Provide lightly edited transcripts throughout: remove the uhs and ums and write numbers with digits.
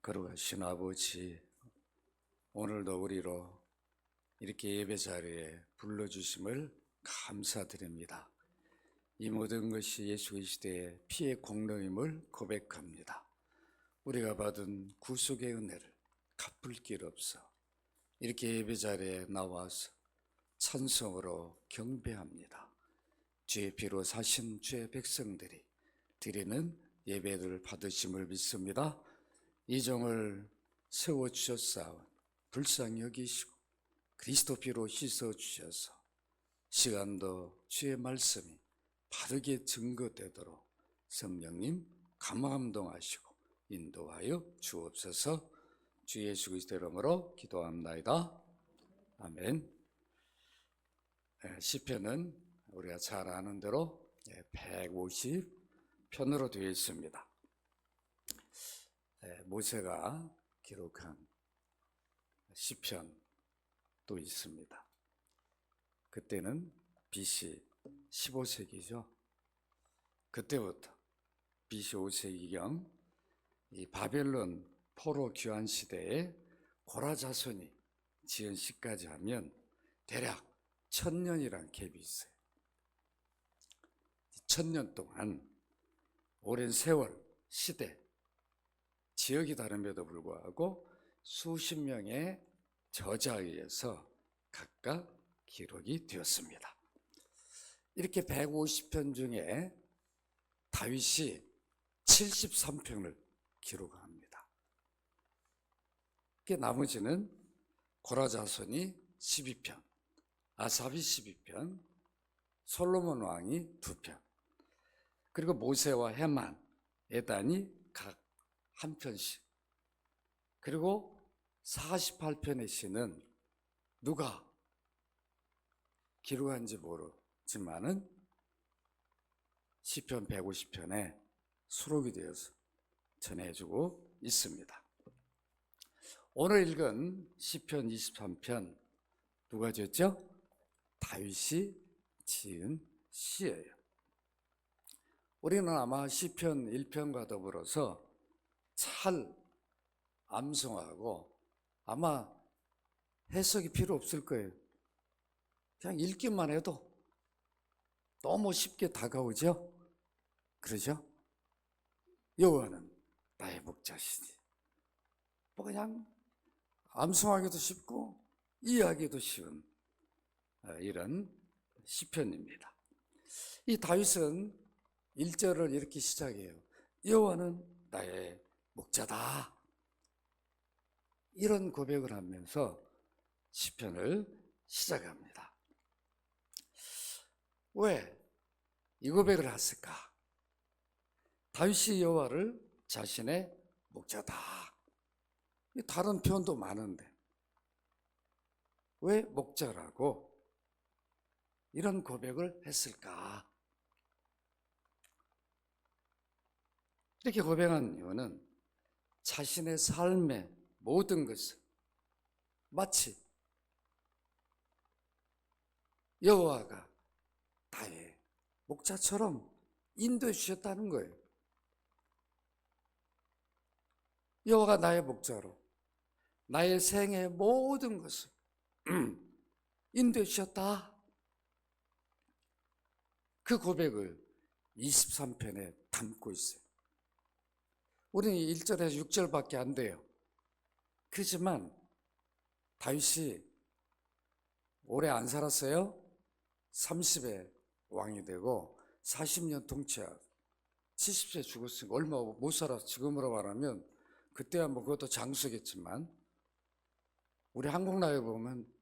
거룩하신 아버지, 오늘도 우리로 이렇게 예배 자리에 불러주심을 감사드립니다. 이 모든 것이 예수 그리스도의 피의 공로임을 고백합니다. 우리가 받은 구속의 은혜를 갚을 길 없어 이렇게 예배 자리에 나와서 찬송으로 경배합니다. 주의 피로 사신 주의 백성들이 드리는 예배를 받으심을 믿습니다. 이 종을 세워주셨사온 불쌍히 여기시고 그리스도 피로 씻어주셔서 시간도 주의 말씀이 바르게 증거되도록 성령님 감화감동하시고 인도하여 주옵소서. 주 예수 그리스도 이름으로 기도합나이다. 아멘. 시편은 우리가 잘 아는 대로 150편으로 되어 있습니다. 모세가 기록한 시편도 있습니다. 그때는 BC 15세기죠. 그때부터 BC 5세기경 이 바벨론 포로 귀환 시대에 고라 자손이 지은 시까지 하면 대략 1000년이라는 갭이 있어요. 1000년 동안 오랜 세월, 시대, 지역이 다름에도 불구하고 수십 명의 저자에 의해서 각각 기록이 되었습니다. 이렇게 150편 중에 다윗이 73편을 기록합니다. 나머지는 고라 자손이 12편, 아삽이 12편, 솔로몬 왕이 2편, 그리고 모세와 헤만, 에단이 각 한 편씩, 그리고 48편의 시는 누가 기록한지 모르지만은 시편 150편에 수록이 되어서 전해주고 있습니다. 오늘 읽은 시편 23편 누가 지었죠? 다윗이 지은 시예요. 우리는 아마 시편 1편과 더불어서 잘 암송하고 아마 해석이 필요 없을 거예요. 그냥 읽기만 해도 너무 쉽게 다가오죠? 그러죠? 여호와는 나의 목자시니. 그냥 암송하기도 쉽고 이해하기도 쉬운 이런 시편입니다. 이 다윗은 1절을 이렇게 시작해요. 여호와는 나의 목자다. 이런 고백을 하면서 시편을 시작합니다. 왜 이 고백을 했을까? 다윗이 여호와를 자신의 목자다. 다른 표현도 많은데 왜 목자라고 이런 고백을 했을까? 이렇게 고백한 이유는 자신의 삶의 모든 것을 마치 여호와가 나의 목자처럼 인도해 주셨다는 거예요. 여호와가 나의 목자로 나의 생의 모든 것을 인도해 주셨다. 그 고백을 23편에 담고 있어요. 우리는 1절에서 6절밖에 안 돼요. 그렇지만 다윗이 오래 안 살았어요. 30에 왕이 되고 40년 통치하고 70세 죽었으니까 얼마 못 살아서 지금으로 말하면 그때야 뭐 그것도 장수겠지만 우리 한국 나라에 보면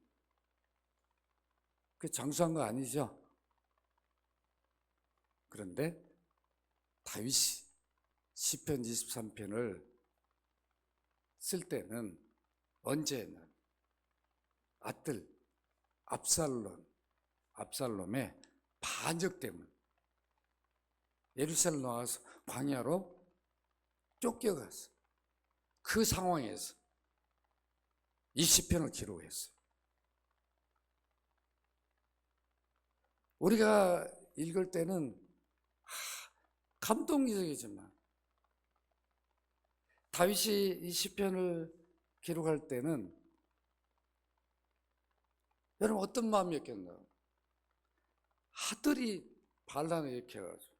그 장수한 거 아니죠. 그런데 다윗이 시편 23편을 쓸 때는 언제는 아들 압살롬의 반역 때문에 예루살렘 나와서 광야로 쫓겨갔어. 그 상황에서 이 시편을 기록했어요. 우리가 읽을 때는 감동적이지만 다윗이 이 시편을 기록할 때는 여러분 어떤 마음이었겠나요? 아들이 반란을 일으켜가지고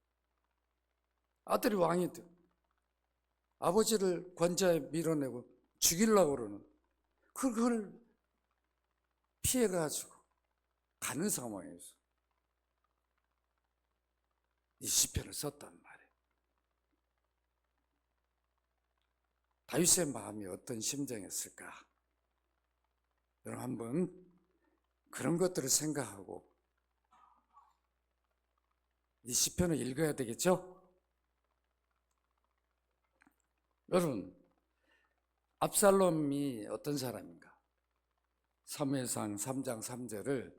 아들이 왕이 돼 아버지를 권좌에 밀어내고 죽이려고 그러는 그걸 피해가지고 가는 상황에서 이 시편을 썼단 말이에요. 다윗의 마음이 어떤 심정이었을까? 여러분 한번 그런 것들을 생각하고 이 시편을 읽어야 되겠죠? 여러분, 압살롬이 어떤 사람인가? 사무엘상 3장 3절을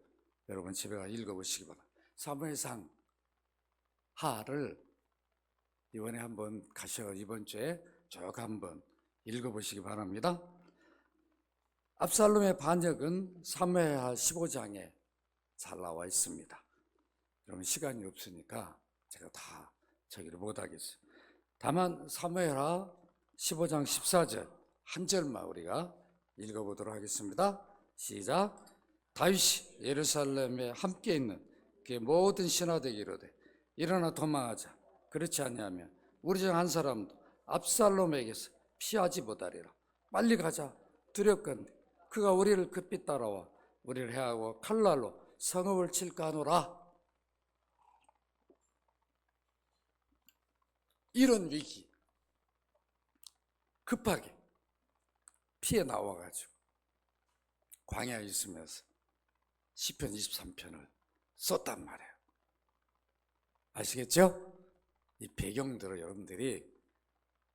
여러분 집에 가서 읽어보시기 바랍니다. 사무엘상 하를 이번에 한번 이번 주에 쭉 한번 읽어보시기 바랍니다. 압살롬의 반역은 사무엘하 15장에 잘 나와 있습니다. 여러분 시간이 없으니까 제가 다 저기를 못하겠어요. 다만 사무엘하 15장 14절 한 절만 우리가 읽어보도록 하겠습니다. 시작. 다윗이 예루살렘에 함께 있는 그의 모든 신하들에게 이르되 일어나 도망하자. 그렇지 아니하면 우리 중 한 사람도 압살롬에게서 피하지 못하리라. 빨리 가자. 두렵건대 그가 우리를 급히 따라와 우리를 해하고 칼날로 성읍을 칠까 하노라. 이런 위기 급하게 피해 나와가지고 광야에 있으면서 시편 23편을 썼단 말이에요. 아시겠죠? 이 배경들을 여러분들이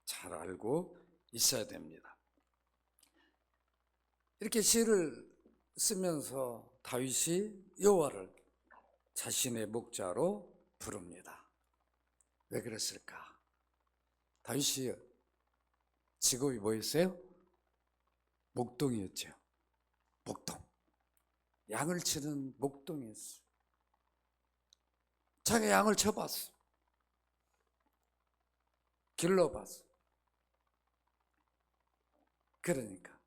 잘 알고 있어야 됩니다. 이렇게 시를 쓰면서 다윗이 여호와를 자신의 목자로 부릅니다. 왜 그랬을까? 다윗이 직업이 뭐였어요? 목동이었죠. 목동. 양을 치는 목동이었어요. 자기가 양을 쳐봤어. 길러봤어. 그러니까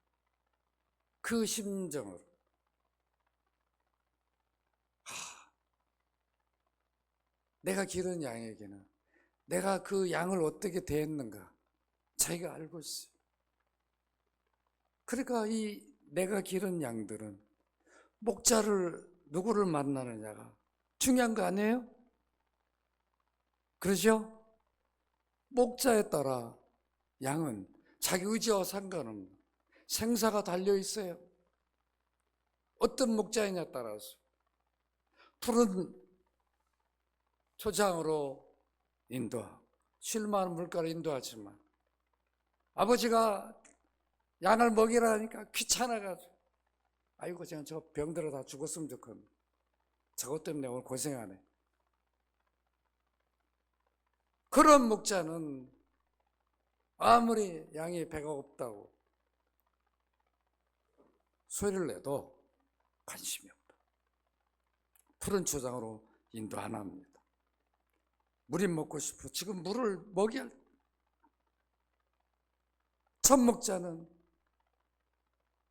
그 심정으로 내가 기른 양에게는 내가 그 양을 어떻게 대했는가 자기가 알고 있어요. 그러니까 이 내가 기른 양들은 누구를 만나느냐가 중요한 거 아니에요? 그러죠? 목자에 따라 양은 자기 의지와 상관없는 생사가 달려 있어요. 어떤 목자이냐에 따라서 푸른 초장으로 인도하고 쉴만한 물가로 인도하지만 아버지가 양을 먹이라 하니까 귀찮아가지고 아이고 제가 저 병들어 다 죽었으면 좋겠네. 저것 때문에 오늘 고생하네. 그런 목자는 아무리 양이 배가 고프다고 소리를 내도 관심이 없다. 푸른 초장으로 인도 안 합니다. 물이 먹고 싶어. 지금 물을 먹여야 돼. 첫 목자는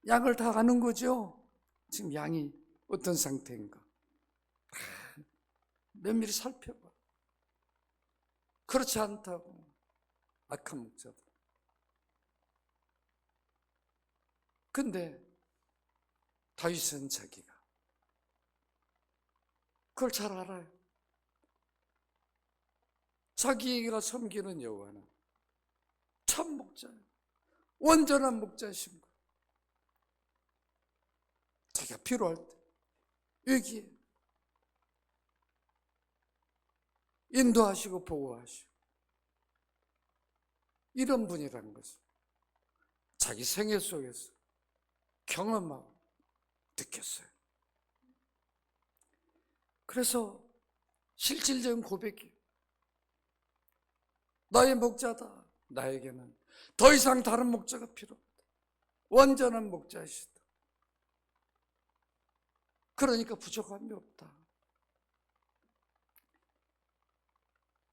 양을 다 아는 거죠. 지금 양이 어떤 상태인가 면밀히 살펴봐. 그렇지 않다고 악한 목자들. 근데 다윗은 자기가 그걸 잘 알아요. 자기가 섬기는 여호와는 참 목자예요. 온전한 목자이신 거예요. 자기가 필요할 때 여기에 인도하시고 보호하시고 이런 분이라는 것을 자기 생애 속에서 경험하고 느꼈어요. 그래서 실질적인 고백이 나의 목자다. 나에게는 더 이상 다른 목자가 필요 없다. 완전한 목자이시다. 그러니까 부족함이 없다.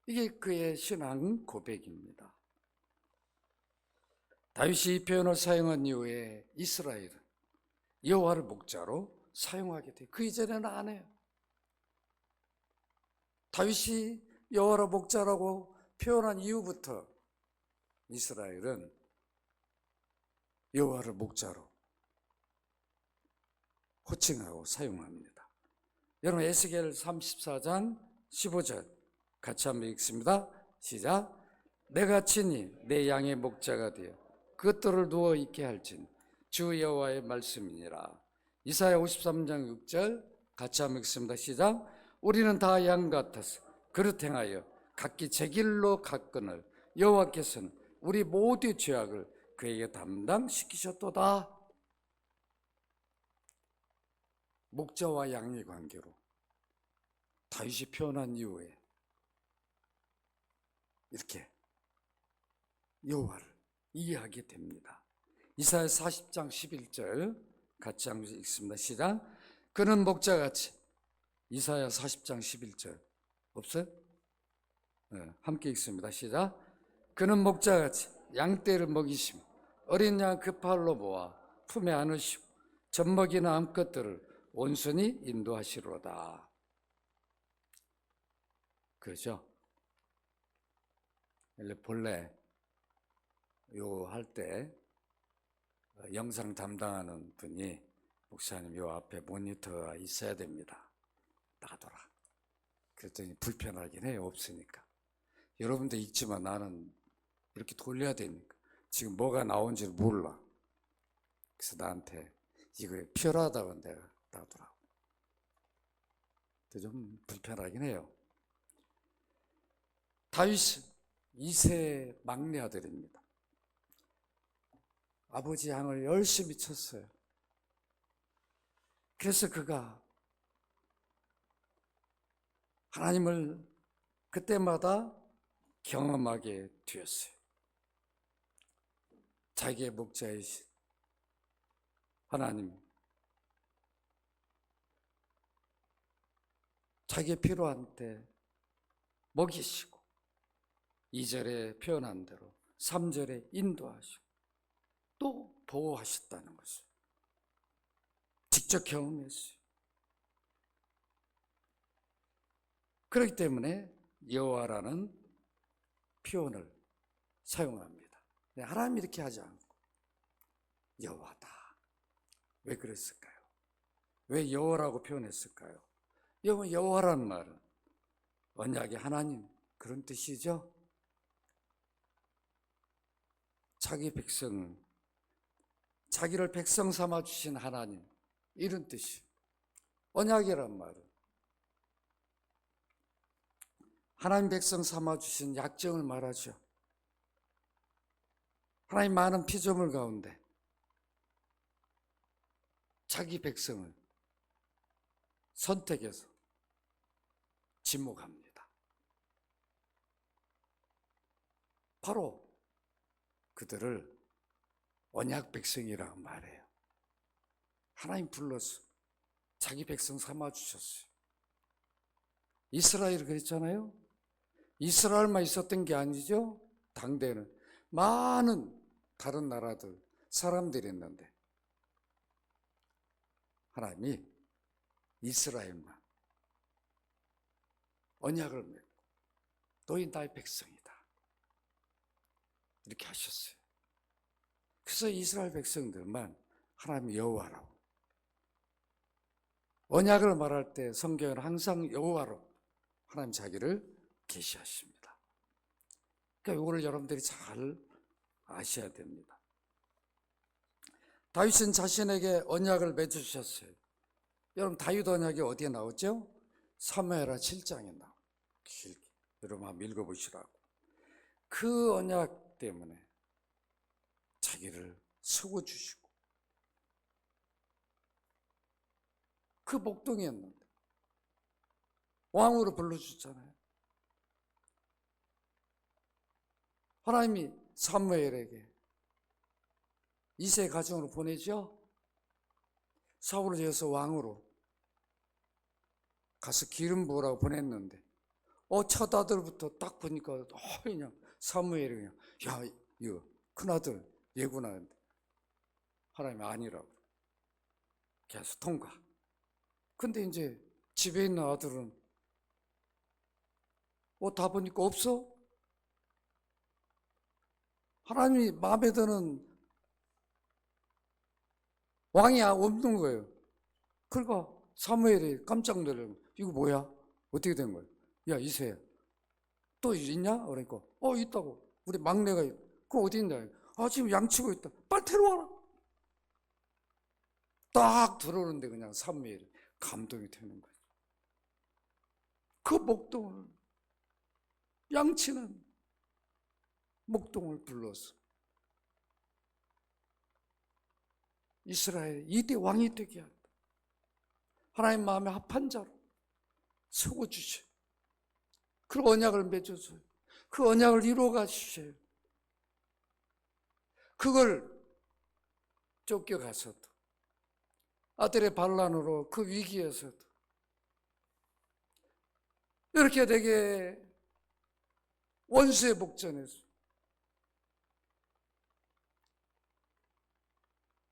이게 그의 신앙 고백입니다. 다윗이 이 표현을 사용한 이후에 이스라엘은 여호와를 목자로 사용하게 돼요. 그 이전에는 안 해요. 다윗이 여호와를 목자라고 표현한 이후부터 이스라엘은 여호와를 목자로 호칭하고 사용합니다. 여러분 에스겔 34장 15절 같이 한번 읽습니다. 시작. 내가 친히 내 양의 목자가 되어 그것들을 누워 있게 할진 주 여호와의 말씀이니라. 이사야 53장 6절 같이 한번 읽습니다. 시작. 우리는 다 양 같아서 그릇 행하여 각기 제 길로 갔거늘 여호와께서는 우리 모두의 죄악을 그에게 담당시키셨도다. 목자와 양의 관계로 다윗이 표현한 이후에 이렇게 여호와를 이해하게 됩니다. 이사야 40장 11절 같이 한번 읽습니다. 시작. 그는 목자같이 이사야 40장 11절 없어요? 네, 함께 읽습니다. 시작. 그는 목자같이 양떼를 먹이시며 어린 양 그 팔로 모아 품에 안으시고 젖먹이나 암것들을 온순히 인도하시로다. 그렇죠? 본래 요 할 때 영상 담당하는 분이 목사님 요 앞에 모니터가 있어야 됩니다. 놔둬라. 그랬더니 불편하긴 해요. 없으니까. 여러분도 읽지만 나는 이렇게 돌려야 되니까 지금 뭐가 나온지를 몰라. 그래서 나한테 이거 필요하다고 내가 놔두라고. 좀 불편하긴 해요. 다윗은 2세 막내 아들입니다. 아버지 양을 열심히 쳤어요. 그래서 그가 하나님을 그때마다 경험하게 되었어요. 자기의 목자이신 하나님, 자기의 필요한 때 먹이시고 2절에 표현한 대로 3절에 인도하시고 또 보호하셨다는 것을 직접 경험했어요. 그렇기 때문에 여호와라는 표현을 사용합니다. 하나님이 이렇게 하지 않고 여호와다. 왜 그랬을까요? 왜 여호와라고 표현했을까요? 여호와라는 말은 언약의 하나님 그런 뜻이죠. 자기 백성은 자기를 백성 삼아 주신 하나님 이런 뜻이. 언약이란 말은 하나님 백성 삼아 주신 약정을 말하죠. 하나님 많은 피조물 가운데 자기 백성을 선택해서 지목합니다. 바로 그들을 언약 백성이라고 말해요. 하나님 불러서 자기 백성 삼아 주셨어요. 이스라엘 그랬잖아요. 이스라엘만 있었던 게 아니죠. 당대는 많은 다른 나라들 사람들이 있는데 하나님이 이스라엘만 언약을 맺고 너희 나의 백성이다 이렇게 하셨어요. 그래서 이스라엘 백성들만 하나님 여호와라고, 언약을 말할 때 성경은 항상 여호와로 하나님 자기를 계시하십니다. 그러니까 이거를 여러분들이 잘 아셔야 됩니다. 다윗은 자신에게 언약을 맺으셨어요. 여러분 다윗 언약이 어디에 나오죠? 사무엘하 7장에 나와요. 길게 여러분 한번 읽어보시라고. 그 언약 때문에 자기를 세워주시고, 그 목동이었는데 왕으로 불러주셨잖아요. 하나님이 사무엘에게 이세 가정으로 보내죠. 사울을 지어서 왕으로 가서 기름 부으라고 보냈는데 첫 아들부터 딱 보니까 그냥 사무엘이 그냥 야 이거 큰아들 예고나는데 하나님이 아니라고 계속 통과. 근데 이제 집에 있는 아들은 다 보니까 없어. 하나님이 마음에 드는 왕이 없는 거예요. 그러니까 사무엘이 깜짝 놀라요. 이거 뭐야? 어떻게 된 거야? 야, 이새야, 또 있냐? 그러니까 있다고. 우리 막내가 그거 어디 있냐? 지금 양치고 있다. 빨리 데려와라. 딱 들어오는데 그냥 사무엘이 감동이 되는 거예요. 그 목동을, 양치는 목동을 불러서 이스라엘 2대 왕이 되게 한다. 하나님 마음에 합한 자로 세워주셔요. 그 언약을 맺어줘요. 그 언약을 이루어가 주셔요. 그걸 쫓겨가서도, 아들의 반란으로 그 위기에서도 이렇게 되게 원수의 복전에서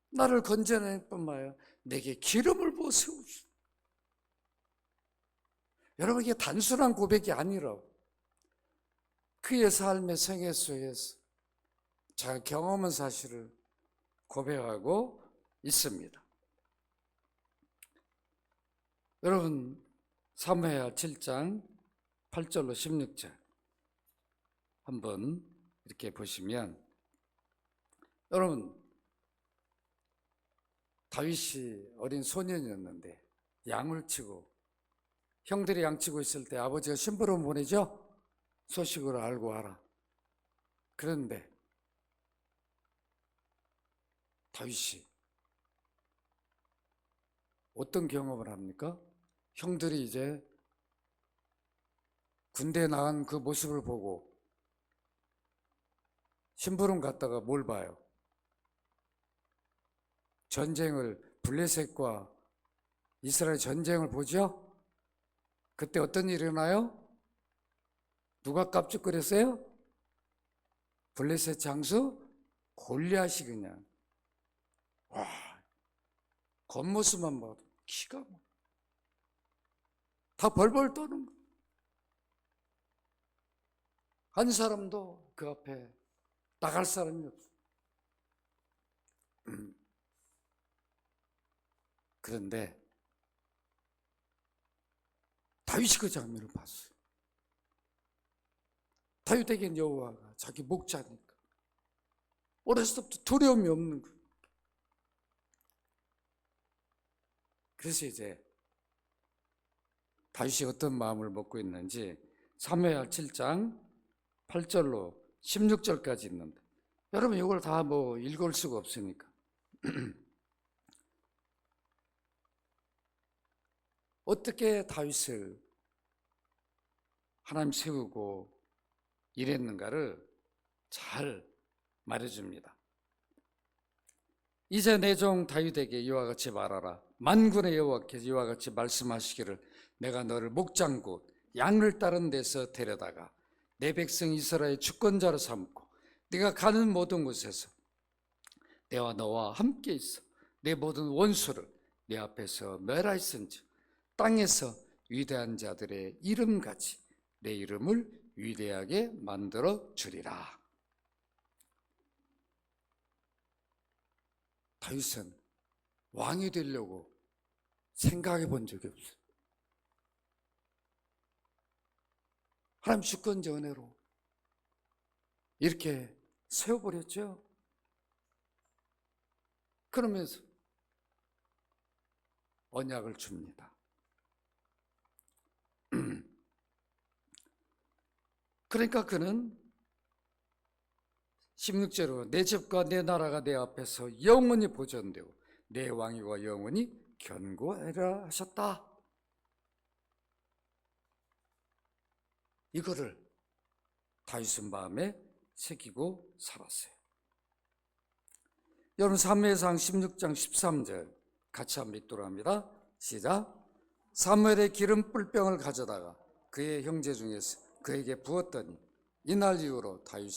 나를 건져낼 뿐만 아니라 내게 기름을 부어 세우시오. 여러분, 이게 단순한 고백이 아니라고. 그의 삶의 생애 속에서 제가 경험한 사실을 고백하고 있습니다. 여러분, 사무엘 7장 8절로 16절 한번 이렇게 보시면, 여러분, 다윗이 어린 소년이었는데 양을 치고 형들이 양치고 있을 때 아버지가 심부름 보내죠. 소식을 알고 와라. 그런데 다윗이 어떤 경험을 합니까? 형들이 이제 군대에 나간 그 모습을 보고 심부름 갔다가 뭘 봐요? 전쟁을, 블레셋과 이스라엘 전쟁을 보죠? 그때 어떤 일이 일어나요? 누가 깝죽거렸어요? 블레셋 장수 골리앗이 그냥, 와, 겉모습만 봐도 기가 다 벌벌 떠는 거예요. 한 사람도 그 앞에 나갈 사람이 없어요. 그런데 다윗이 그 장면을 봤어요. 다윗에겐 여호와가 자기 목자니까 어렸을 때부터 두려움이 없는 거예요. 그래서 이제 다윗이 어떤 마음을 먹고 있는지 사무엘 7장 8절로 16절까지 있는데, 여러분 이걸 다 읽을 수가 없으니까 어떻게 다윗을 하나님 세우고 이랬는가를 잘 말해줍니다. 이제 내 종 다윗에게 이와 같이 말하라. 만군의 여호와께서 이와 같이 말씀하시기를, 내가 너를 목장고 양을 따른 데서 데려다가 내 백성 이스라엘 주권자로 삼고 네가 가는 모든 곳에서 내와 너와 함께 있어 내 모든 원수를 내 앞에서 멸하였은즉 땅에서 위대한 자들의 이름같이 내 이름을 위대하게 만들어 주리라. 다윗은 왕이 되려고 생각해 본 적이 없어요. 하나님 주권자 은혜로 이렇게 세워버렸죠. 그러면서 언약을 줍니다. 그러니까 그는 16절로 내 집과 내 나라가 내 앞에서 영원히 보존되고 내 왕위가 영원히 견고하리라 하셨다. 이거를 다윗은 마음에 새기고 살았어요. 여러분, 사무엘상 16장 13절 같이 한번 읽도록 합니다. 시작. 사무엘의 기름 뿔병을 가져다가 그의 형제 중에서 그에게 부었더니 이날 이후로 다윗이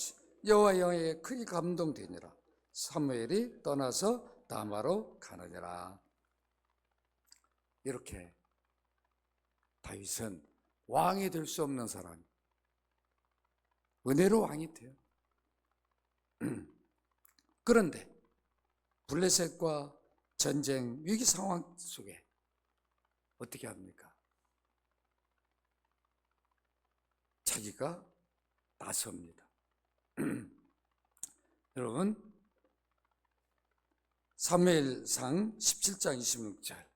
여호와 영에게 크게 감동되니라. 사무엘이 떠나서 다마로 가느니라. 이렇게 다윗은 왕이 될 수 없는 사람, 은혜로 왕이 돼요. 그런데 블레셋과 전쟁 위기 상황 속에 어떻게 합니까? 자기가 나섭니다. 여러분, 사무엘상 17장 26절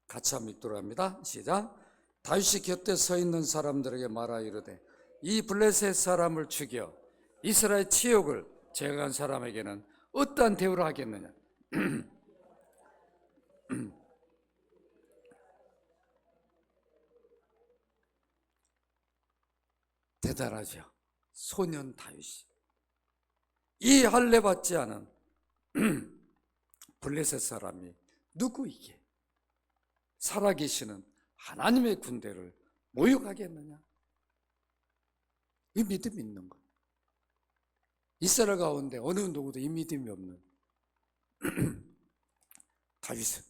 같이 한번 읽도록 합니다. 시작. 다윗이 곁에 서 있는 사람들에게 말하여 이르되 이 블레셋 사람을 죽여 이스라엘 치욕을 제거한 사람에게는 어떠한 대우를 하겠느냐. 대단하죠. 소년 다윗이 이 할례 받지 않은 블레셋 사람이 누구이게 살아계시는 하나님의 군대를 모욕하겠느냐. 이 믿음이 있는 것. 이스라엘 가운데 어느 누구도 이 믿음이 없는 다윗은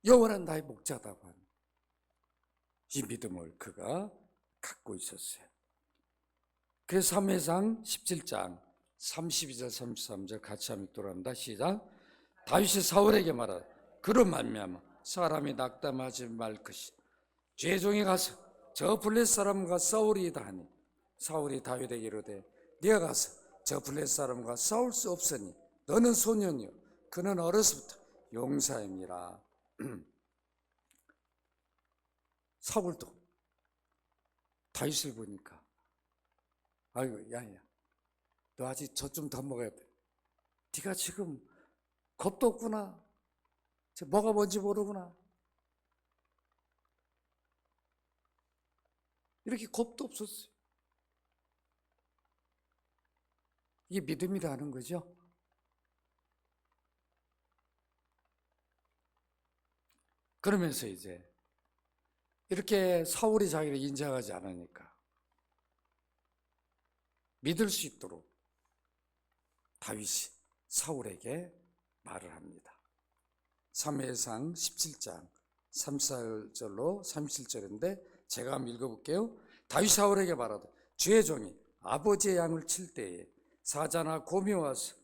여호와는 나의 목자다고 하는 이 믿음을 그가 갖고 있었어요. 그래서 사무엘상 17장 32절 33절 같이 한번 읽도록 합니다. 시작. 다윗이 사울에게 말하되 그로 말미암아 사람이 낙담하지 말 것이 주의 종이 가서 저 블레셋 사람과 싸우리이다 하니 사울이 다윗에게 이르되 네가 가서 저 블레셋 사람과 싸울 수 없으니 너는 소년이요 그는 어려서부터 용사임이라. 사울도 다윗을 보니까 아이고 야야 너 아직 저 좀 더 먹어야 돼. 네가 지금 겁도 없구나. 뭐가 뭔지 모르구나. 이렇게 겁도 없었어요. 이게 믿음이라는 거죠. 그러면서 이제 이렇게 사울이 자기를 인정하지 않으니까 믿을 수 있도록 다윗이 사울에게 말을 합니다. 사무엘상 17장 34절로 37절인데 제가 한번 읽어볼게요. 다윗 사울에게 말하되 주의 종이 아버지의 양을 칠 때에 사자나 곰이 와서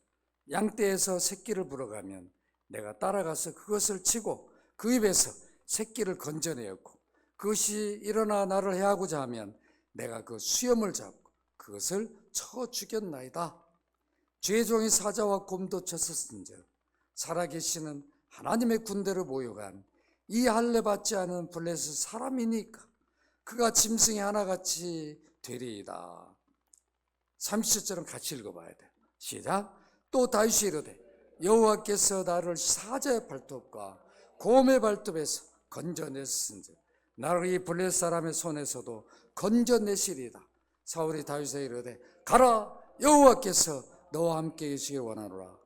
양떼에서 새끼를 물어가면 내가 따라가서 그것을 치고 그 입에서 새끼를 건져내었고 그것이 일어나 나를 해하고자 하면 내가 그 수염을 잡고 그것을 쳐 죽였나이다. 주의 종이 사자와 곰도 쳤었은즉 살아계시는 하나님의 군대를 모욕한 이 할례 받지 않은 블레셋 사람이니까 그가 짐승이 하나같이 되리이다. 37절은 같이 읽어봐야 돼. 시작. 또 다윗이 이르되 여호와께서 나를 사자의 발톱과 곰의 발톱에서 건져냈은즉 나를 이 블레셋 사람의 손에서도 건져내시리이다. 사울이 다윗에게 이르되 가라 여호와께서 너와 함께 계시길 원하노라.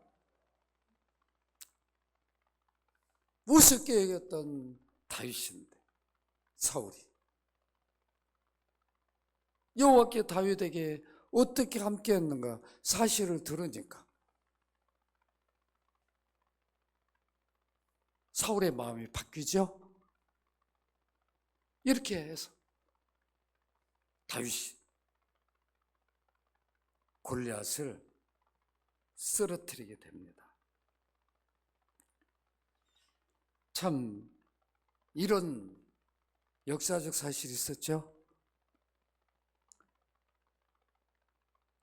우습게 여겼던 다윗인데 사울이 여호와께 다윗에게 어떻게 함께 했는가 사실을 들으니까 사울의 마음이 바뀌죠. 이렇게 해서 다윗이 골리앗을 쓰러뜨리게 됩니다. 참 이런 역사적 사실이 있었죠.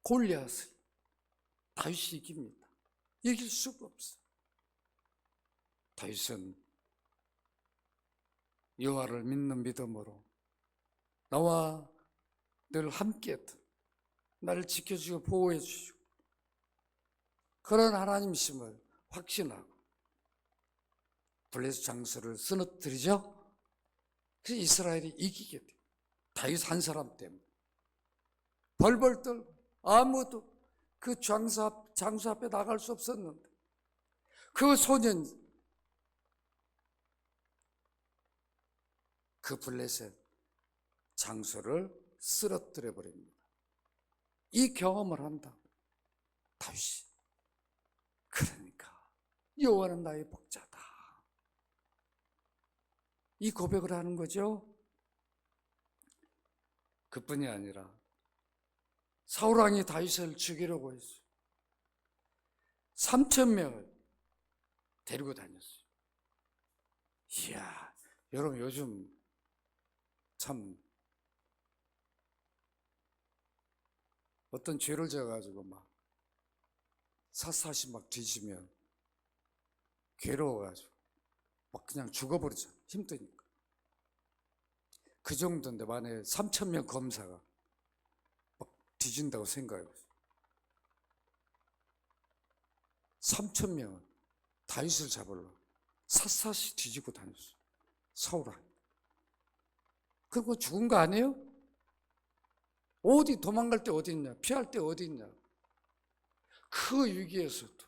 골리앗을 다윗이 이깁니다. 이길 수가 없어요. 다윗은 여호와를 믿는 믿음으로 나와 늘 함께했던 나를 지켜주고 보호해 주시고 그런 하나님이심을 확신하고 블레셋 장수를 쓰러뜨리죠. 그래서 이스라엘이 이기게 돼요. 다윗 한 사람 때문에 벌벌 떨고 아무도 그 장수 앞에 나갈 수 없었는데 그 소년 그 블레셋 장수를 쓰러뜨려 버립니다. 이 경험을 한다 다윗이 여호와는 나의 복자다. 이 고백을 하는 거죠. 그뿐이 아니라 사울 왕이 다윗을 죽이려고 했어요. 3,000명을 데리고 다녔어요. 이야, 여러분 요즘 참 어떤 죄를 져가지고 막 샅샅이 막 뒤지면 괴로워가지고 막 그냥 죽어버리죠. 힘드니까. 그 정도인데 만약에 3,000명 검사가 막 뒤진다고 생각해보세요. 3,000명은 다윗을 잡으려고 샅샅이 뒤지고 다녔어요. 사울아. 그거 죽은 거 아니에요? 어디 도망갈 데 어디 있냐? 피할 데 어디 있냐? 그 위기에서도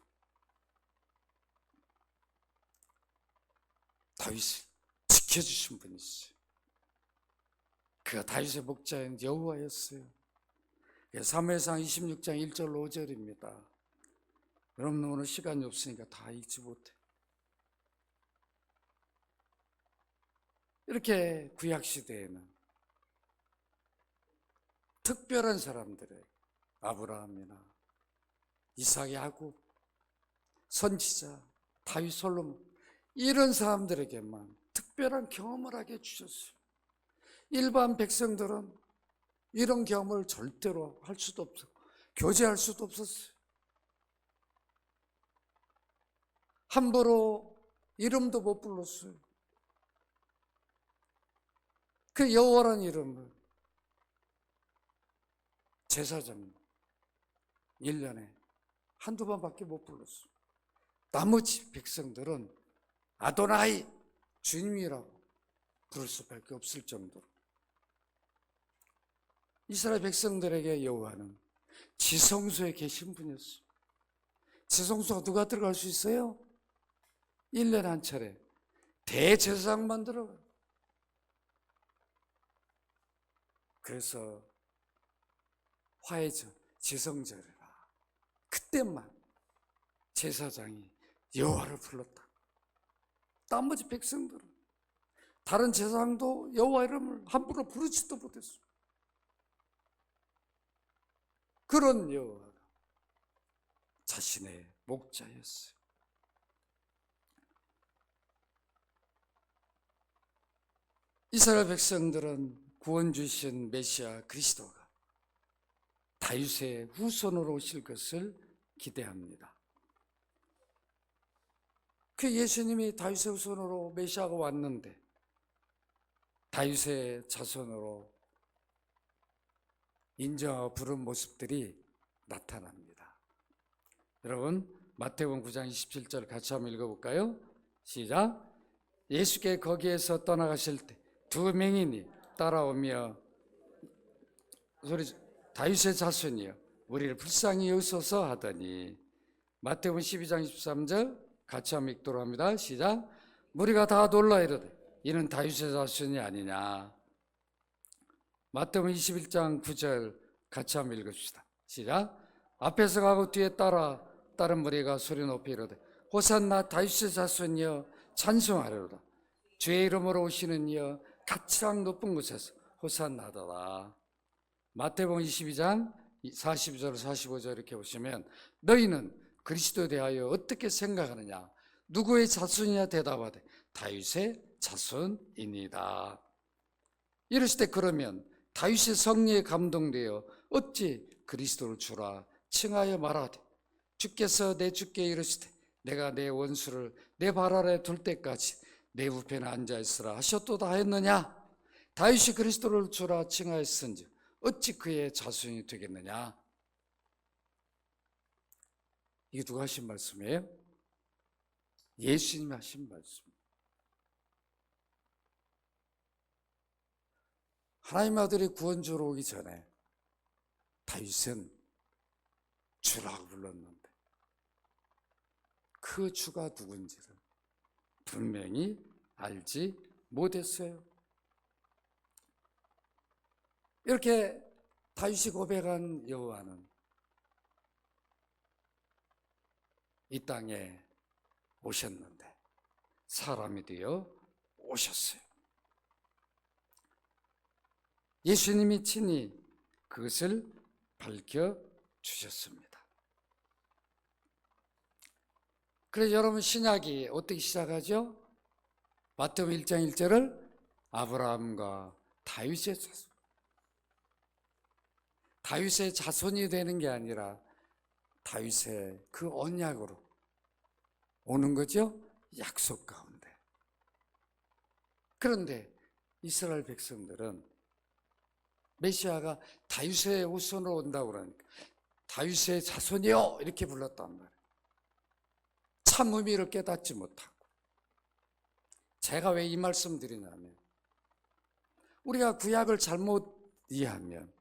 다윗을 지켜주신 분이 있어요. 그가 다윗의 목자인 여호와였어요. 사무엘상 26장 1절 5절입니다. 여러분 오늘 시간이 없으니까 다 읽지 못해. 이렇게 구약시대에는 특별한 사람들의 아브라함이나 이삭, 야곱, 선지자, 다윗, 솔로몬 이런 사람들에게만 특별한 경험을 하게 해주셨어요. 일반 백성들은 이런 경험을 절대로 할 수도 없었고 교제할 수도 없었어요. 함부로 이름도 못 불렀어요. 그 여호와라는 이름을 제사장 1년에 한두 번밖에 못 불렀어요. 나머지 백성들은 아도나이 주님이라고 부를 수밖에 없을 정도로 이스라엘 백성들에게 여호와는 지성소에 계신 분이었어요. 지성소가 누가 들어갈 수 있어요? 1년에 한 차례 대제사장만 들어가요. 그래서 화해절, 지성절이라 그때만 제사장이 여호와를 불렀다. 나머지 백성들은 다른 제사장도 여호와 이름을 함부로 부르지도 못했어요. 그런 여호와가 자신의 목자였어요. 이스라엘 백성들은 구원 주신 메시아 그리스도가 다윗의 후손으로 오실 것을 기대합니다. 그 예수님이 다윗의 후손으로 메시아가 왔는데 다윗의 자손으로 인정하고 부른 모습들이 나타납니다. 여러분 마태복음 9장 27절 같이 한번 읽어볼까요? 시작. 예수께 거기에서 떠나가실 때 두 맹인이 따라오며 소리 다윗의 자손이여 우리를 불쌍히 여기소서 하더니 마태복음 12장 23절 같이 한번 읽도록 합니다. 시작. 무리가 다 놀라 이르되 이는 다윗의 자손이 아니냐. 마태복음 21장 9절 같이 한번 읽읍시다. 시작. 앞에서 가고 뒤에 다른 무리가 소리 높이 이르되 호산나 다윗의 자손이여 찬송하리로다. 주의 이름으로 오시는 이여 가치랑 높은 곳에서 호산나더라. 마태복음 22장 42절 45절 이렇게 보시면 너희는 그리스도에 대하여 어떻게 생각하느냐. 누구의 자손이냐 대답하되 다윗의 자손이니이다. 이러실 때 그러면 다윗의 성령에 감동되어 어찌 그리스도를 주라 칭하여 말하되 주께서 내 주께 이르시되 내가 내 원수를 내 발 아래 둘 때까지 내 우편에 앉아있으라 하셨도다 했느냐. 다윗이 그리스도를 주라 칭하였은즉 어찌 그의 자손이 되겠느냐. 이게 누가 하신 말씀이에요? 예수님이 하신 말씀. 하나님의 아들이 구원주로 오기 전에 다윗은 주라고 불렀는데 그 주가 누군지를 분명히 알지 못했어요. 이렇게 다윗이 고백한 여호와는 이 땅에 오셨는데 사람이 되어 오셨어요. 예수님이 친히 그것을 밝혀주셨습니다. 그래서 여러분, 신약이 어떻게 시작하죠? 마태복음 1장 1절을 아브라함과 다윗의 자손, 다윗의 자손이 되는 게 아니라 다윗의 그 언약으로 오는 거죠. 약속 가운데. 그런데 이스라엘 백성들은 메시아가 다윗의 후손으로 온다고 그러니까 다윗의 자손이요 이렇게 불렀단 말이에요. 참 의미를 깨닫지 못하고. 제가 왜 이 말씀 드리냐면, 우리가 구약을 잘못 이해하면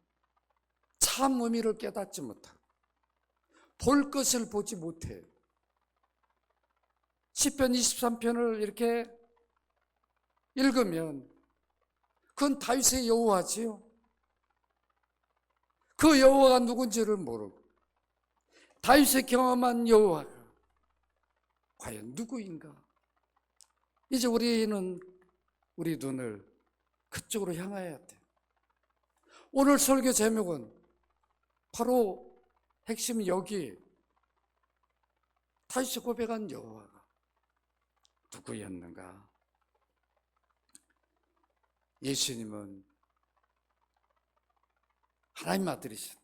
참 의미를 깨닫지 못하고 볼 것을 보지 못해요. 시편 23편을 이렇게 읽으면 그건 다윗의 여호와지요. 그 여호와가 누군지를 모르고 다윗의 경험한 여호와가 과연 누구인가? 이제 우리는 우리 눈을 그쪽으로 향해야 돼. 오늘 설교 제목은 바로 핵심이 여기, 다윗이 고백한 여호와가 누구였는가? 예수님은 하나님 아들이신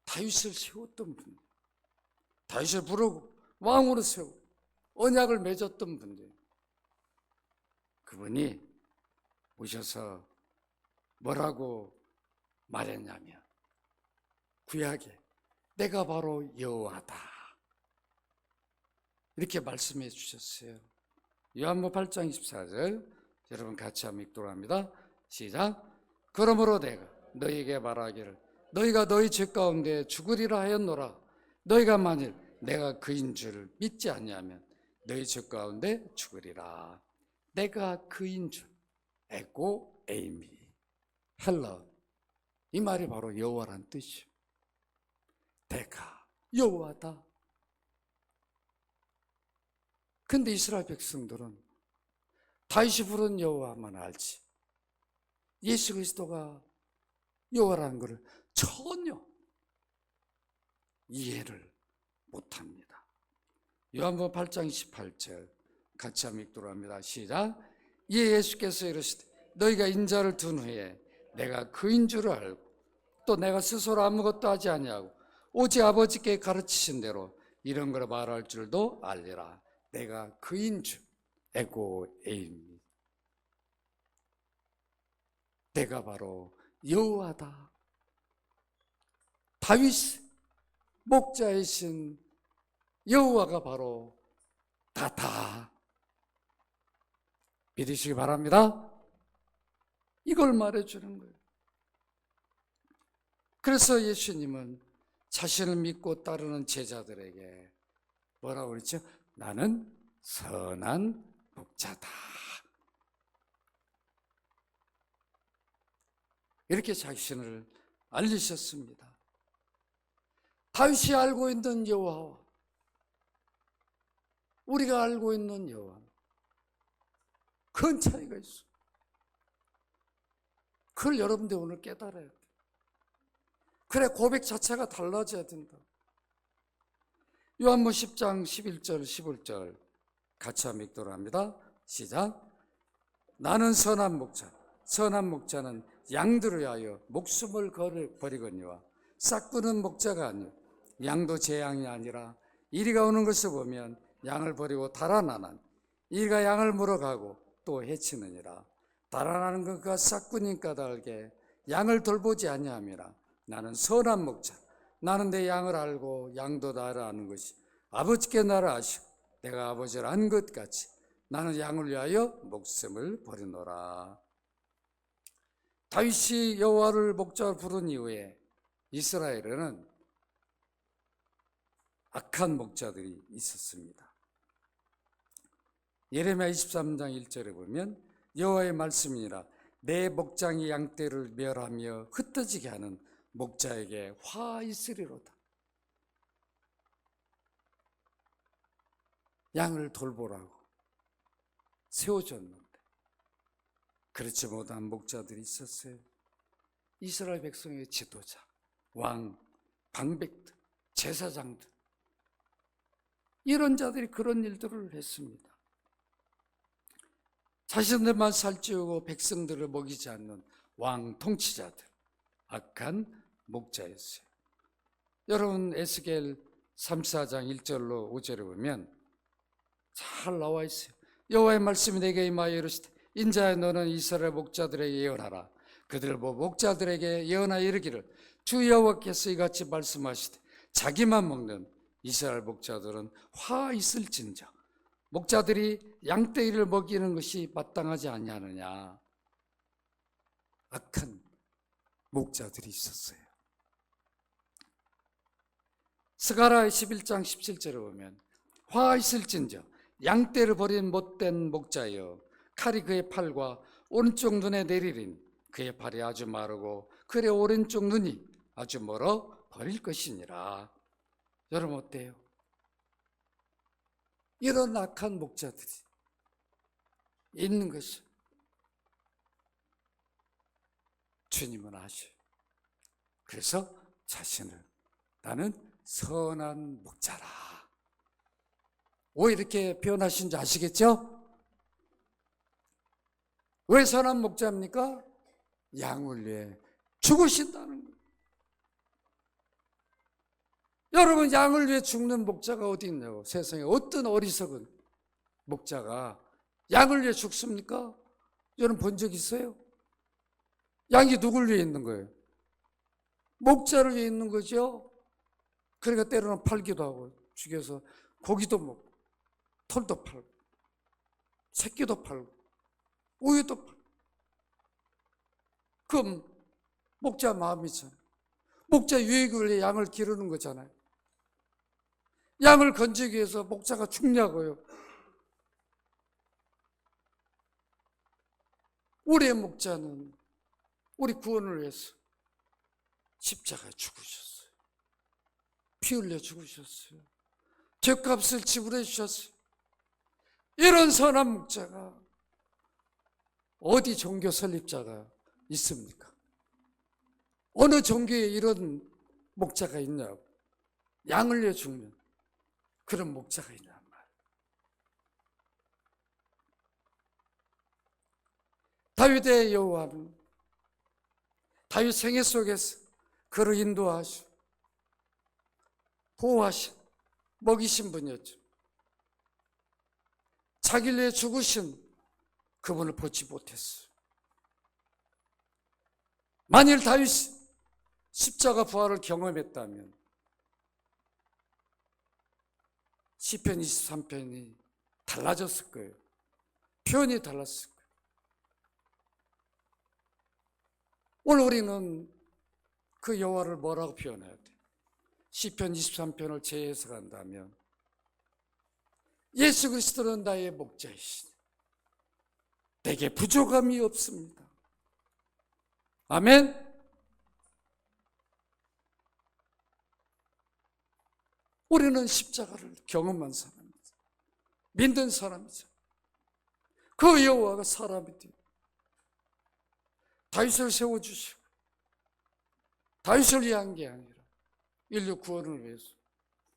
다윗을 세웠던 분, 다윗을 부르고 왕으로 세우고 언약을 맺었던 분들, 그분이 오셔서 뭐라고 말했냐면, 구약에 내가 바로 여호와다 이렇게 말씀해 주셨어요. 요한복음 8장 24절 여러분 같이 한번 읽도록 합니다. 시작. 그러므로 내가 너희에게 말하기를 너희가 너희 죄 가운데 죽으리라 하였노라. 너희가 만일 내가 그인 줄 믿지 아니하면 너희 죄 가운데 죽으리라. 내가 그인 줄, 에고 에이미, 헬러, 이 말이 바로 여호와란 뜻이에요. 내가 여호와다. 근데 이스라엘 백성들은 다윗이 부른 여호와만 알지 예수 그리스도가 여호와라는 것을 전혀 이해를 못합니다. 요한복음 8장 28절 같이 한번 읽도록 합니다. 시작. 이에 예수께서 이르시되 너희가 인자를 둔 후에 내가 그인 줄을 알고 또 내가 스스로 아무것도 하지 아니하고 오직 아버지께 가르치신 대로 이런 걸 말할 줄도 알리라. 내가 그인 줄, 에고 에이미, 내가 바로 여호와다. 다윗 목자이신 여호와가 바로 다다. 믿으시기 바랍니다. 이걸 말해주는 거예요. 그래서 예수님은 자신을 믿고 따르는 제자들에게 뭐라고 그랬죠? 나는 선한 목자다. 이렇게 자신을 알리셨습니다. 다윗이 알고 있는 여호와와 우리가 알고 있는 여호와는 큰 차이가 있어. 그걸 여러분들 오늘 깨달아야 돼. 그래, 고백 자체가 달라져야 된다. 요한복음 10장 11절 15절 같이 한번 읽도록 합니다. 시작. 나는 선한 목자, 선한 목자는 양들을 위하여 목숨을 버리거니와 싹구는 목자가 아니요 양도 제 양이 아니라 이리가 오는 것을 보면 양을 버리고 달아나는 이리가 양을 물어가고 또 해치느니라. 달아나는 것과 싹구님 까닭에 양을 돌보지 아니함이라. 나는 선한 목자, 나는 내 양을 알고 양도 나를 아는 것이 아버지께 나를 아시고 내가 아버지를 안 것 같이 나는 양을 위하여 목숨을 버리노라. 다윗이 여호와를 목자로 부른 이후에 이스라엘에는 악한 목자들이 있었습니다. 예레미야 23장 1절에 보면 여호와의 말씀이니라 내 목장이 양떼를 멸하며 흩어지게 하는 목자에게 화 있으리로다. 양을 돌보라고 세워줬는데 그렇지 못한 목자들이 있었어요. 이스라엘 백성의 지도자, 왕, 방백들, 제사장들, 이런 자들이 그런 일들을 했습니다. 자신들만 살찌우고 백성들을 먹이지 않는 왕 통치자들, 악한 목자였어요. 여러분 에스겔 34장 1절로 5절에 보면 잘 나와 있어요. 여호와의 말씀이 내게 임하여 이르시되 인자야 너는 이스라엘 목자들에게 예언하라. 그들을 보고 목자들에게 예언하여 이르기를 주 여호와께서 이같이 말씀하시되 자기만 먹는 이스라엘 목자들은 화 있을진저 목자들이 양떼기를 먹이는 것이 마땅하지 아니하느냐. 악한 목자들이 있었어요. 스가랴 11장 17절에 보면 화 있을진저 양떼를 버린 못된 목자여 칼이 그의 팔과 오른쪽 눈에 내리린 그의 발이 아주 마르고 그의 오른쪽 눈이 아주 멀어 버릴 것이니라. 여러분 어때요? 이런 악한 목자들이 있는 것이 주님은 아셔요. 그래서 자신을 나는 선한 목자라. 왜 이렇게 표현하신지 아시겠죠? 왜 선한 목자입니까? 양을 위해 죽으신다는 거예요. 여러분 양을 위해 죽는 목자가 어디 있냐고. 세상에 어떤 어리석은 목자가 양을 위해 죽습니까? 여러분 본 적 있어요? 양이 누굴 위해 있는 거예요? 목자를 위해 있는 거죠. 그러니까 때로는 팔기도 하고 죽여서 고기도 먹고 털도 팔고 새끼도 팔고 우유도 팔고. 그럼 목자 마음이잖아요. 목자 유익을 위해 양을 기르는 거잖아요. 양을 건지기 위해서 목자가 죽냐고요. 우리의 목자는 우리 구원을 위해서 십자가에 죽으셨어요. 피 흘려 죽으셨어요. 죄값을 지불해 주셨어요. 이런 선한 목자가 어디 종교 설립자가 있습니까? 어느 종교에 이런 목자가 있냐고. 양을 위해 죽는 그런 목자가 있냔 말이에요. 다윗의 여호와는 다윗 생애 속에서 그를 인도하시고 보호하신 먹이신 분이었죠. 자기를 위해 죽으신 그분을 보지 못했어요. 만일 다윗이 십자가 부활을 경험했다면 시편 23편이 달라졌을 거예요. 표현이 달랐을 거예요. 오늘 우리는 그 여호와를 뭐라고 표현해야 돼요? 시편 23편을 재해석한다면 예수 그리스도는 나의 목자이시니 내게 부족함이 없습니다. 아멘. 우리는 십자가를 경험한 사람이죠. 믿는 사람이죠. 그 여호와가 사람이 되어 다윗을 세워주시고 다윗을 위한 게 아니라 인류 구원을 위해서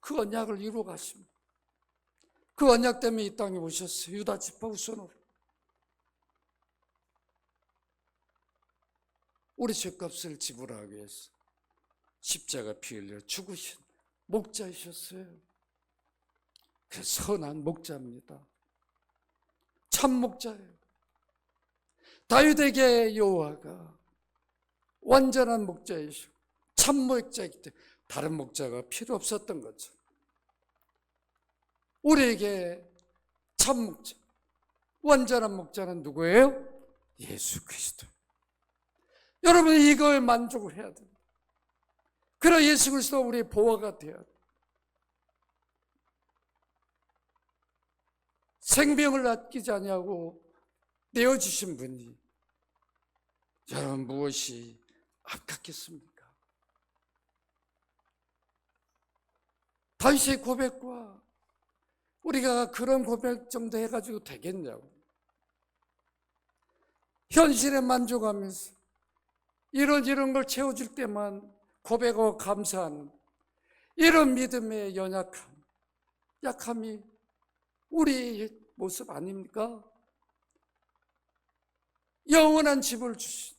그 언약을 이루어 가십니다. 그 언약 때문에 이 땅에 오셨어요. 유다 지파 후손으로. 우리 죄값을 지불하기 위해서 십자가 피 흘려 죽으신 목자이셨어요. 그 선한 목자입니다. 참 목자예요. 다윗에게 여호와가 완전한 목자이시고 참 목자이기 때문에 다른 목자가 필요 없었던 거죠. 우리에게 참 목자, 완전한 목자는 누구예요? 예수 그리스도. 여러분 이거에 만족을 해야 됩니다. 그러 예수 그리스도가 우리의 보호가 되어야 돼요. 생명을 아끼지 아니하고 내어주신 분이 여러분 무엇이 아깝겠습니까? 다윗의 고백과 우리가 그런 고백 정도 해가지고 되겠냐고. 현실에 만족하면서 이런 걸 채워줄 때만 고백하고 감사하는 이런 믿음의 약함이 우리의 모습 아닙니까? 영원한 집을 주신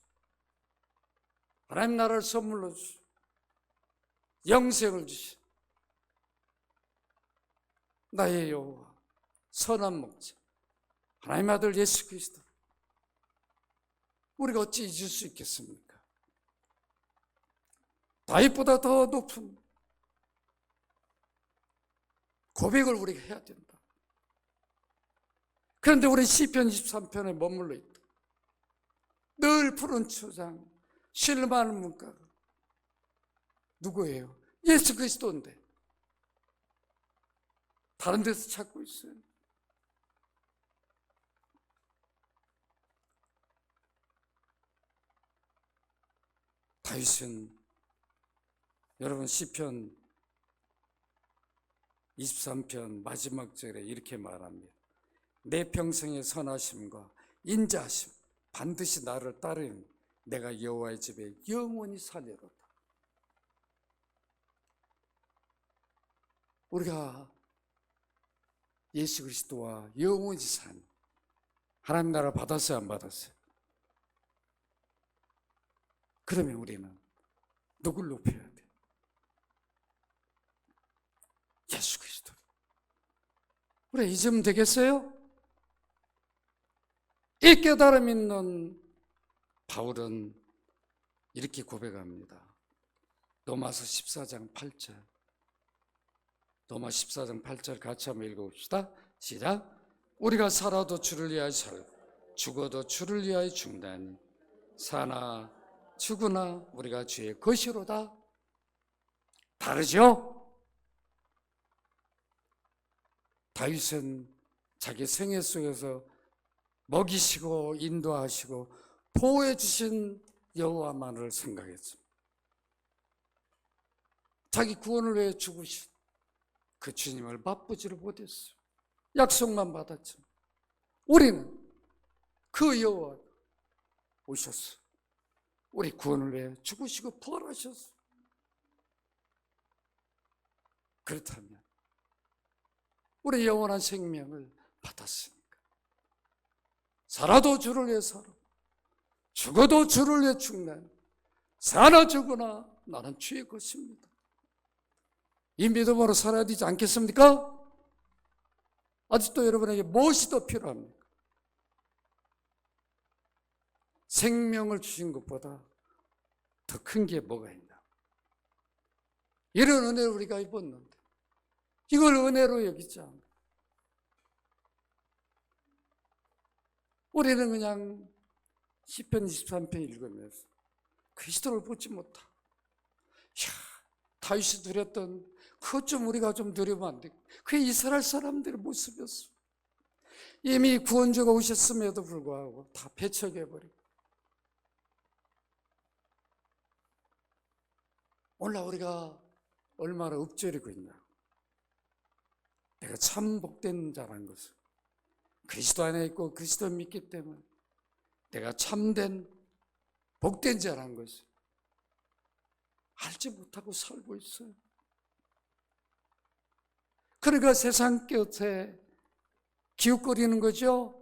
하나님 나라를 선물로 주신 영생을 주신 나의 여호와 선한 목자 하나님 아들 예수 그리스도 우리가 어찌 잊을 수 있겠습니까? 다윗보다 더 높은 고백을 우리가 해야 된다. 그런데 우리 시편 23편에 머물러 있다. 늘 푸른 초장, 쉴 많은 문가가 누구예요? 예수 그리스도인데 다른 데서 찾고 있어요. 다윗은 여러분 시편 23편 마지막 절에 이렇게 말합니다. 내 평생의 선하심과 인자하심 반드시 나를 따르는 내가 여호와의 집에 영원히 살리로다. 우리가 예수 그리스도와 영원히 산 하나님 나라 받았어요, 안 받았어요? 그러면 우리는 누굴 높여야 돼? 예수 그리스도. 우리 잊으면 되겠어요? 이 깨달음 있는 바울은 이렇게 고백합니다. 로마서 14장 8절. 로마 14장 8절 같이 한번 읽어봅시다. 시작. 우리가 살아도 주를 위하여 살고 죽어도 주를 위하여 죽나니 사나 죽으나 우리가 주의 것이로다. 다르죠? 다윗은 자기 생애 속에서 먹이시고 인도하시고 보호해 주신 여호와만을 생각했습니다. 자기 구원을 위해 죽으신 그 주님을 맛보지를 못했어요. 약속만 받았죠. 우리는 그 여호와 오셨어. 우리 구원을 위해 죽으시고 부활하셨어. 그렇다면 우리 영원한 생명을 받았으니까 살아도 주를 위해 살아 죽어도 주를 위해 죽는 사나 죽으나 나는 주의 것입니다. 이 믿음으로 살아야 되지 않겠습니까? 아직도 여러분에게 무엇이 더 필요합니까? 생명을 주신 것보다 더 큰 게 뭐가 있나? 이런 은혜를 우리가 입었는데 이걸 은혜로 여기지 않고 우리는 그냥 시편 23편 읽으면서 그리스도를 보지 못하고 다윗이 누렸던 그것 좀 우리가 좀 누리면 안 돼. 그게 이스라엘 사람들의 모습이었어. 이미 구원주가 오셨음에도 불구하고 다 배척해버리고 오늘 우리가 얼마나 읊조리고 있냐. 내가 참 복된 자라는 것을 그리스도 안에 있고 그리스도 믿기 때문에 내가 참된 복된 자라는 것을 알지 못하고 살고 있어요. 그러니까 세상 곁에 기웃거리는 거죠.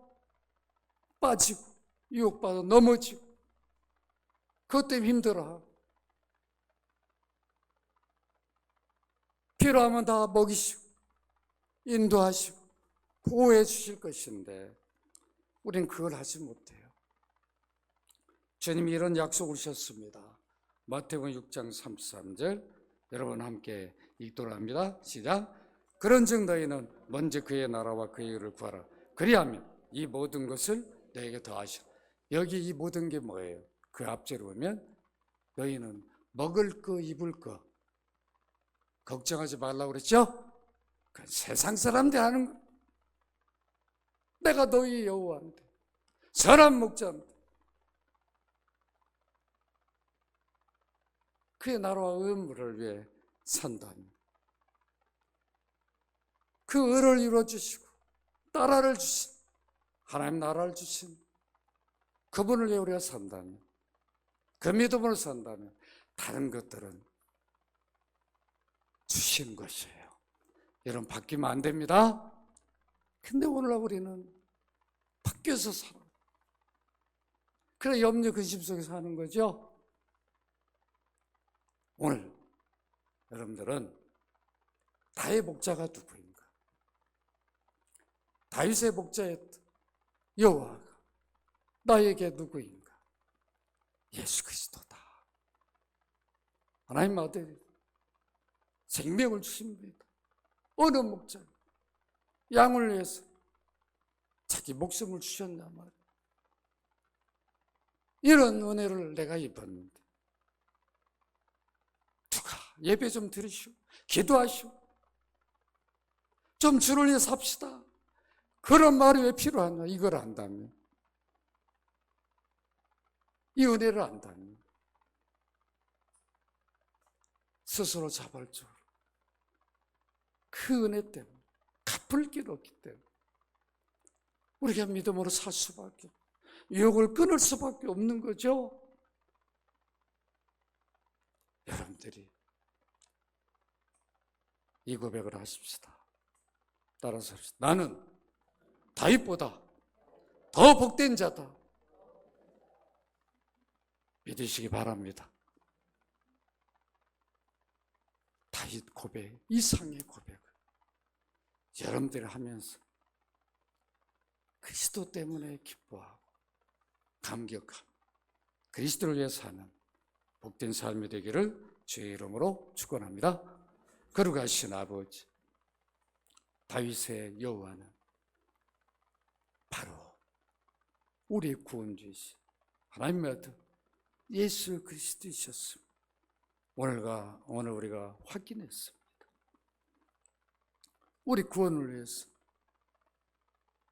빠지고 유혹받아 넘어지고 그것 때문에 힘들어하고 필요하면 다 먹이시고 인도하시고 보호해 주실 것인데 우리는 그걸 하지 못해요. 주님이 이런 약속을 주셨습니다. 마태복음 6장 33절 여러분 함께 읽도록 합니다. 시작. 그런즉 너희는 먼저 그의 나라와 그의 의를 구하라. 그리하면 이 모든 것을 너에게 더하시라. 여기 이 모든 게 뭐예요? 그 앞절에 보면 너희는 먹을 거 입을 거 걱정하지 말라고 그랬죠? 그 세상 사람들 하는 거. 내가 너희 여호와인데 선한 목자인데 그의 나라와 의무를 위해 산다니 그 의를 이루어주시고 나라를 주신, 하나님 나라를 주신 그분을 위해 우리가 산다면, 그 믿음으로 산다면 다른 것들은 주신 것이에요. 여러분, 바뀌면 안 됩니다. 근데 오늘날 우리는 바뀌어서 살아. 그래 염려 근심 속에 사는 거죠. 오늘 여러분들은 다의 목자가 누구인가? 다윗의 목자였던 여호와가 나에게 누구인가? 예수 그리스도다. 하나님 아들이 생명을 주십니다. 어느 목자? 양을 위해서 자기 목숨을 주셨냐 말이야. 이런 은혜를 내가 입었는데 누가 예배 좀 드리시오, 기도하시오, 좀 주를 위해 삽시다, 그런 말이 왜 필요하냐? 이걸 안다면, 이 은혜를 안다면 스스로 자발적으로 그 은혜 때문에 갚을 길 없기 때문에 우리가 믿음으로 살 수밖에, 유혹을 끊을 수밖에 없는 거죠. 여러분들이 이 고백을 하십시다. 따라서 합시다. 나는 다윗보다 더 복된 자다. 믿으시기 바랍니다. 다윗 고백 이상의 고백을 여러분들이 하면서 그리스도 때문에 기뻐하고 감격하고 그리스도를 위해 사는 복된 삶이 되기를 주의 이름으로 축원합니다. 거룩하신 아버지, 다윗의 여호와는 바로 우리의 구원주이신 하나님의 아들 예수 그리스도이셨습니다. 오늘 우리가 확인했습니다. 우리 구원을 위해서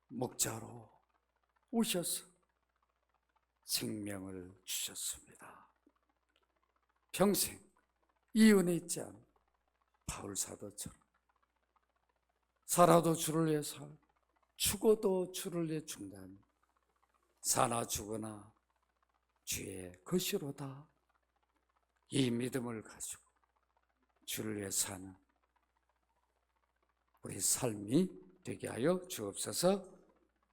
목자로 오셔서 생명을 주셨습니다. 평생 이 은혜 있지 않은 바울 사도처럼 살아도 주를 위해 살고 죽어도 주를 위해 죽는다는, 사나 죽으나 주의 것이로다, 이 믿음을 가지고 주를 위해 사는 우리 삶이 되게 하여 주옵소서.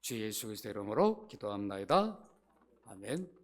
주 예수 그리스도 이름으로 기도합나이다. 아멘.